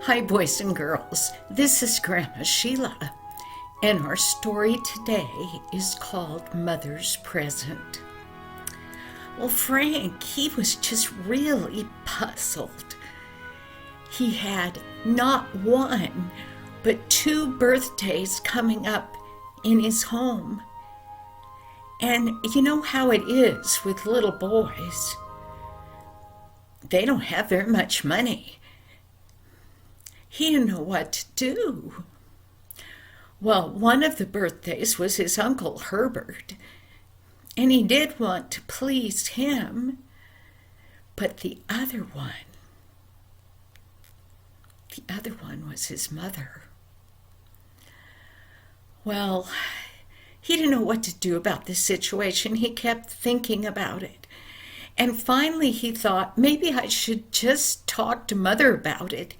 Hi, boys and girls. This is Grandma Sheilla, and our story today is called Mother's Present. Well, Frank, he was just really puzzled. He had not one, but two birthdays coming up in his home. And you know how it is with little boys. They don't have very much money. He didn't know what to do. Well, one of the birthdays was his Uncle Herbert, and he did want to please him, but the other one was his mother. Well, he didn't know what to do about this situation. He kept thinking about it. And finally he thought, maybe I should just talk to Mother about it,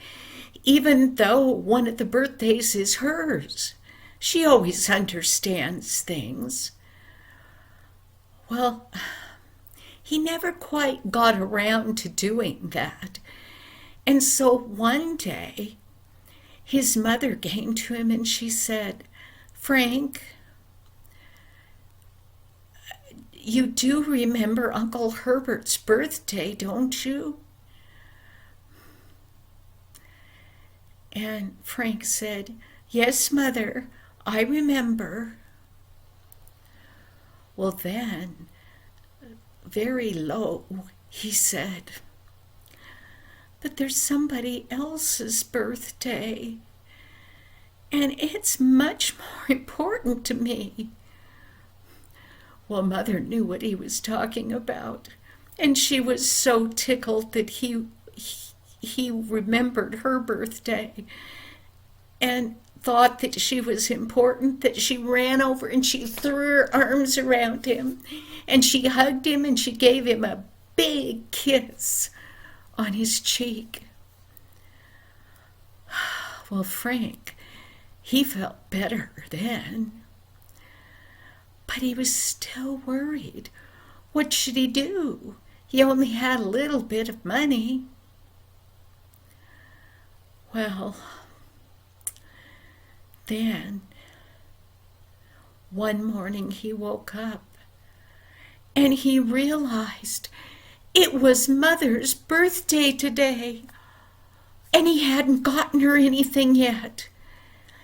even though one of the birthdays is hers. She always understands things. Well, he never quite got around to doing that. And so one day, his mother came to him and she said, "Frank, you do remember Uncle Herbert's birthday, don't you?" And Frank said, "Yes, Mother, I remember." Well, then, very low, he said, "But there's somebody else's birthday, and it's much more important to me." Well, Mother knew what he was talking about, and she was so tickled that he remembered her birthday and thought that she was important, that she ran over and she threw her arms around him and she hugged him and she gave him a big kiss on his cheek. Well, Frank, he felt better then, but he was still worried. What should he do? He only had a little bit of money. Well, then, one morning he woke up and he realized it was Mother's birthday today, and he hadn't gotten her anything yet.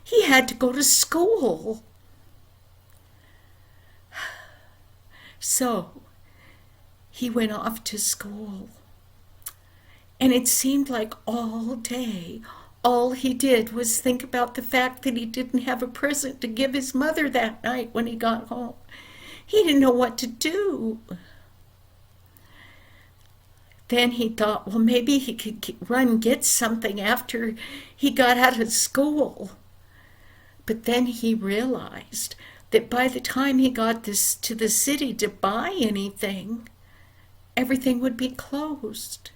He had to go to school. So, he went off to school, and it seemed like all day, all he did was think about the fact that he didn't have a present to give his mother that night when he got home. He didn't know what to do. Then he thought, well, maybe he could run get something after he got out of school. But then he realized that by the time he got to the city to buy anything, everything would be closed.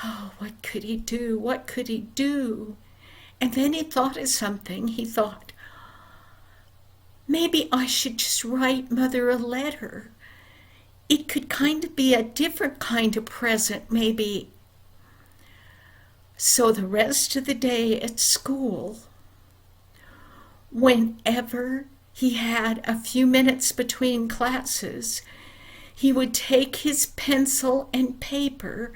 Oh, what could he do? What could he do? And then he thought of something. He thought, maybe I should just write Mother a letter. It could kind of be a different kind of present, maybe. So the rest of the day at school, whenever he had a few minutes between classes, he would take his pencil and paper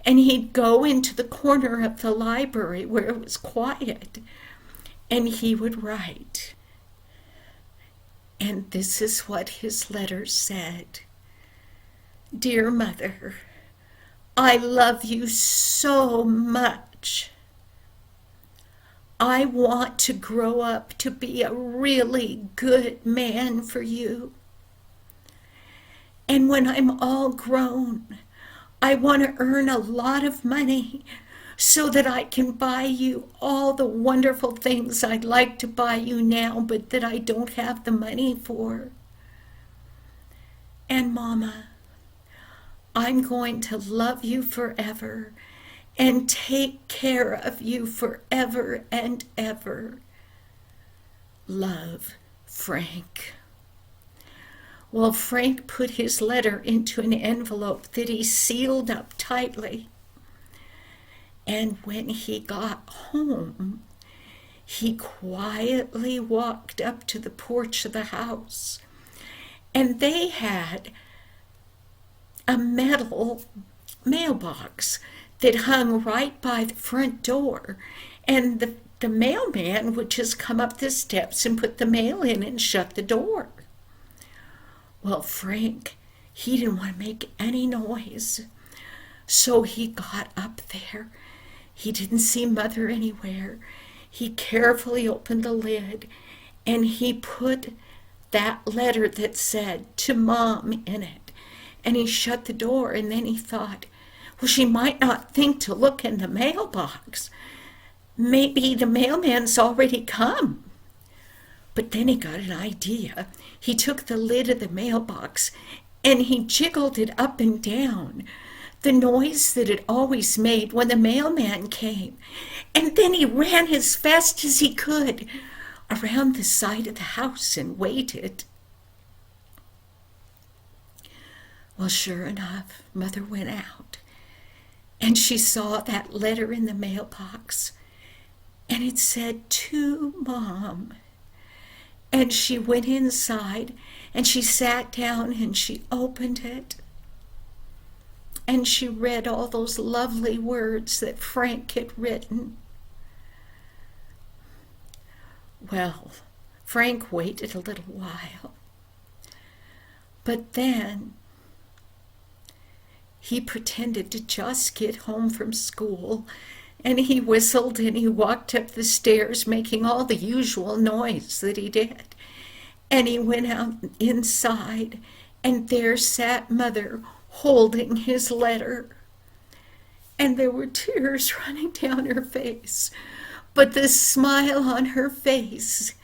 and he'd go into the corner of the library where it was quiet, and he would write. And this is what his letter said. "Dear Mother, I love you so much. I want to grow up to be a really good man for you. And when I'm all grown, I want to earn a lot of money so that I can buy you all the wonderful things I'd like to buy you now, but that I don't have the money for. And Mama, I'm going to love you forever and take care of you forever and ever. Love, Frank." Well, Frank put his letter into an envelope that he sealed up tightly. And when he got home, he quietly walked up to the porch of the house, and they had a metal mailbox that hung right by the front door, and the mailman would just come up the steps and put the mail in and shut the door. Well, Frank, he didn't want to make any noise, so he got up there. He didn't see Mother anywhere. He carefully opened the lid, and he put that letter that said, "To Mom," in it. And he shut the door, and then he thought, well, she might not think to look in the mailbox. Maybe the mailman's already come. But then he got an idea. He took the lid of the mailbox and he jiggled it up and down, the noise that it always made when the mailman came. And then he ran as fast as he could around the side of the house and waited. Well, sure enough, Mother went out, and she saw that letter in the mailbox, and it said, "To Mom." And she went inside, and she sat down, and she opened it, and she read all those lovely words that Frank had written. Well, Frank waited a little while, but then he pretended to just get home from school, and he whistled and he walked up the stairs making all the usual noise that he did. And he went out inside, and there sat Mother holding his letter. And there were tears running down her face, but the smile on her face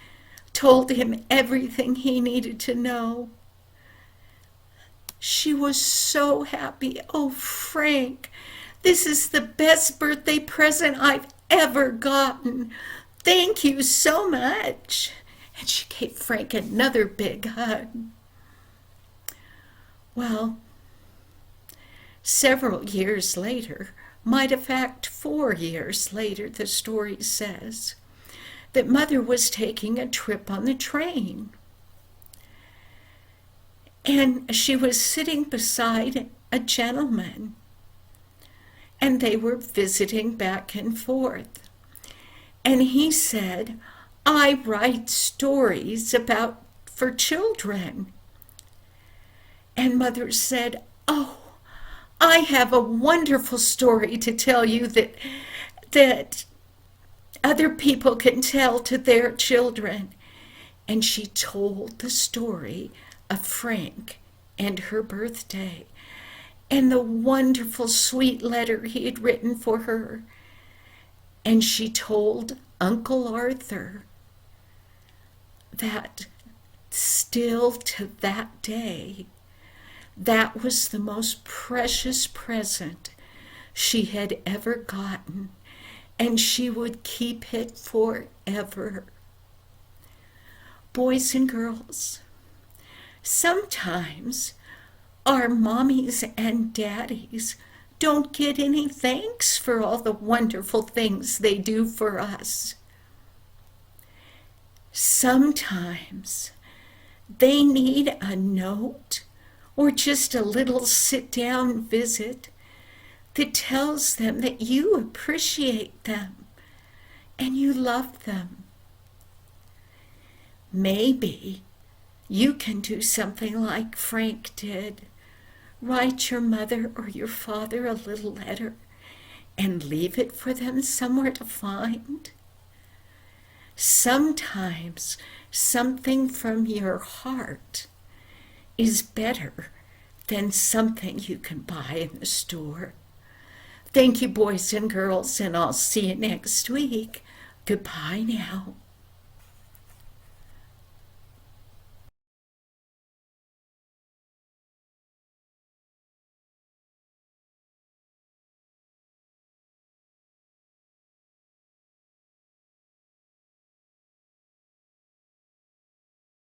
told him everything he needed to know. She was so happy. "Oh, Frank, this is the best birthday present I've ever gotten. Thank you so much." And she gave Frank another big hug. Well, several years later, might in fact 4 years later, the story says, that Mother was taking a trip on the train. And she was sitting beside a gentleman, and they were visiting back and forth. And he said, "I write stories for children." And Mother said, "Oh, I have a wonderful story to tell you that other people can tell to their children." And she told the story of Frank and her birthday, and the wonderful sweet letter he had written for her. And she told Uncle Arthur that still to that day, that was the most precious present she had ever gotten, and she would keep it forever. Boys and girls, sometimes our mommies and daddies don't get any thanks for all the wonderful things they do for us. Sometimes they need a note or just a little sit-down visit that tells them that you appreciate them and you love them. Maybe you can do something like Frank did. Write your mother or your father a little letter and leave it for them somewhere to find. Sometimes something from your heart is better than something you can buy in the store. Thank you, boys and girls, and I'll see you next week. Goodbye now.